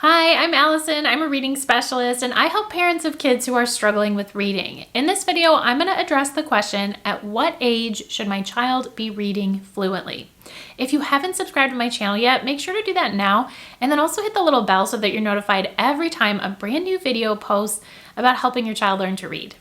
Hi, I'm Allison. I'm a reading specialist and I help parents of kids who are struggling with reading. In this video, I'm going to address the question, at what age should my child be reading fluently? If you haven't subscribed to my channel yet, make sure to do that now, and then also hit the little bell so that you're notified every time a brand new video posts about helping your child learn to read.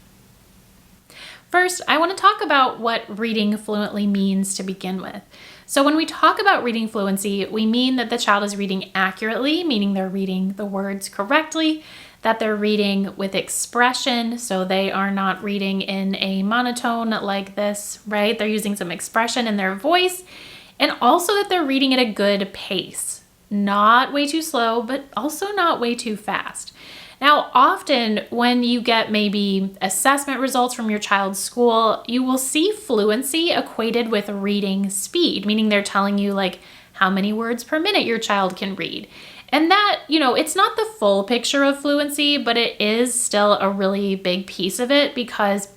First, I want to talk about what reading fluently means to begin with. So when we talk about reading fluency, we mean that the child is reading accurately, meaning they're reading the words correctly, that they're reading with expression, so they are not reading in a monotone like this, right? They're using some expression in their voice, and also that they're reading at a good pace. Not way too slow, but also not way too fast. Now, often when you get maybe assessment results from your child's school, you will see fluency equated with reading speed, meaning they're telling you like how many words per minute your child can read. And that, it's not the full picture of fluency, but it is still a really big piece of it, because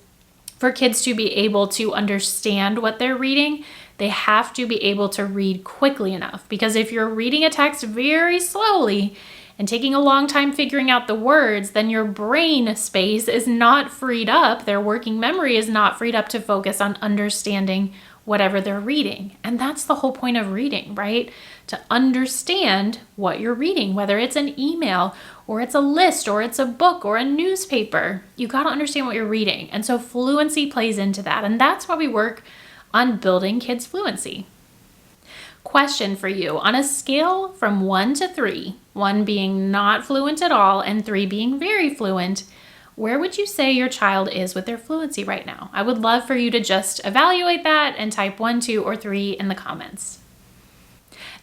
for kids to be able to understand what they're reading, they have to be able to read quickly enough. Because if you're reading a text very slowly and taking a long time figuring out the words, then your brain space is not freed up. Their working memory is not freed up to focus on understanding whatever they're reading. And that's the whole point of reading, right? To understand what you're reading, whether it's an email or it's a list or it's a book or a newspaper. You got to understand what you're reading. And so fluency plays into that. And that's why we work on building kids' fluency. Question for you: on a scale from 1 to 3, 1 being not fluent at all and 3 being very fluent, where would you say your child is with their fluency right now? I would love for you to just evaluate that and type 1, 2, or 3 in the comments.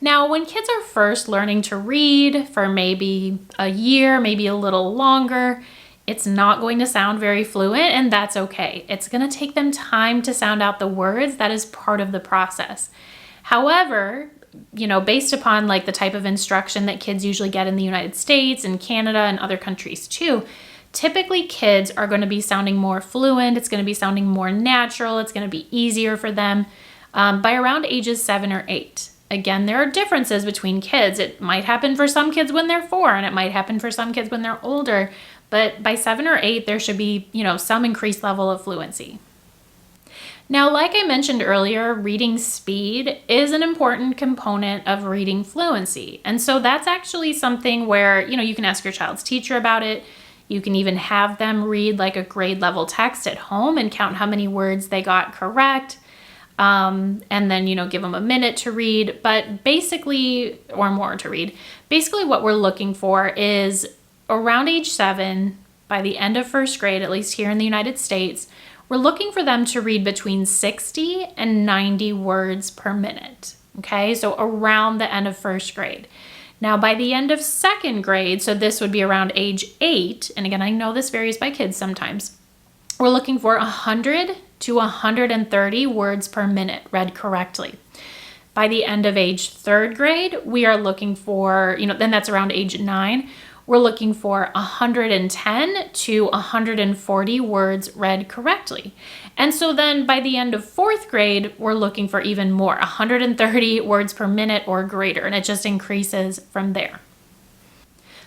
Now, when kids are first learning to read for maybe a year, maybe a little longer, it's not going to sound very fluent, and that's okay. It's going to take them time to sound out the words. That is part of the process. However, based upon like the type of instruction that kids usually get in the United States and Canada and other countries too, typically kids are going to be sounding more fluent. It's going to be sounding more natural. It's going to be easier for them by around ages 7 or 8. Again, there are differences between kids. It might happen for some kids when they're 4, and it might happen for some kids when they're older. But by 7 or 8, there should be, some increased level of fluency. Now, like I mentioned earlier, reading speed is an important component of reading fluency. And so that's actually something where, you can ask your child's teacher about it. You can even have them read like a grade level text at home and count how many words they got correct. And then, give them a minute to read, but basically, or more to read. Basically what we're looking for is around age 7, by the end of first grade, at least here in the United States, we're looking for them to read between 60 and 90 words per minute. Okay, so around the end of first grade. Now, by the end of second grade, so this would be around age 8, and again, I know this varies by kids sometimes, we're looking for 100 to 130 words per minute read correctly. By the end of age 3rd grade, we are looking for, then that's around age 9, we're looking for 110 to 140 words read correctly. And so then by the end of 4th grade, we're looking for even more, 130 words per minute or greater, and it just increases from there.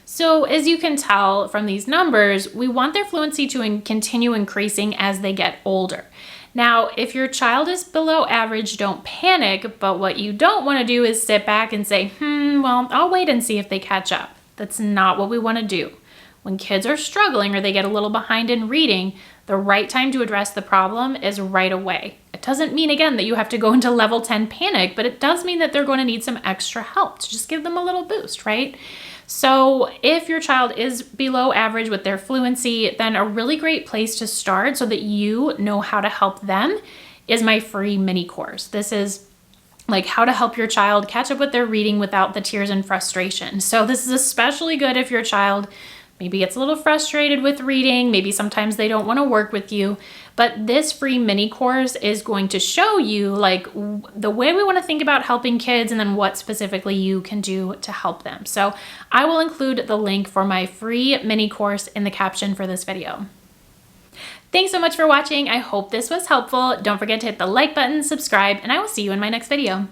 So as you can tell from these numbers, we want their fluency to continue increasing as they get older. Now, if your child is below average, don't panic, but what you don't want to do is sit back and say, well, I'll wait and see if they catch up. That's not what we want to do. When kids are struggling or they get a little behind in reading, the right time to address the problem is right away. It doesn't mean, again, that you have to go into level 10 panic, but it does mean that they're going to need some extra help to just give them a little boost, right? So if your child is below average with their fluency, then a really great place to start so that you know how to help them is my free mini course. This is like how to help your child catch up with their reading without the tears and frustration. So this is especially good if your child maybe gets a little frustrated with reading, maybe sometimes they don't want to work with you, but this free mini course is going to show you like the way we want to think about helping kids and then what specifically you can do to help them. So I will include the link for my free mini course in the caption for this video. Thanks so much for watching. I hope this was helpful. Don't forget to hit the like button, subscribe, and I will see you in my next video.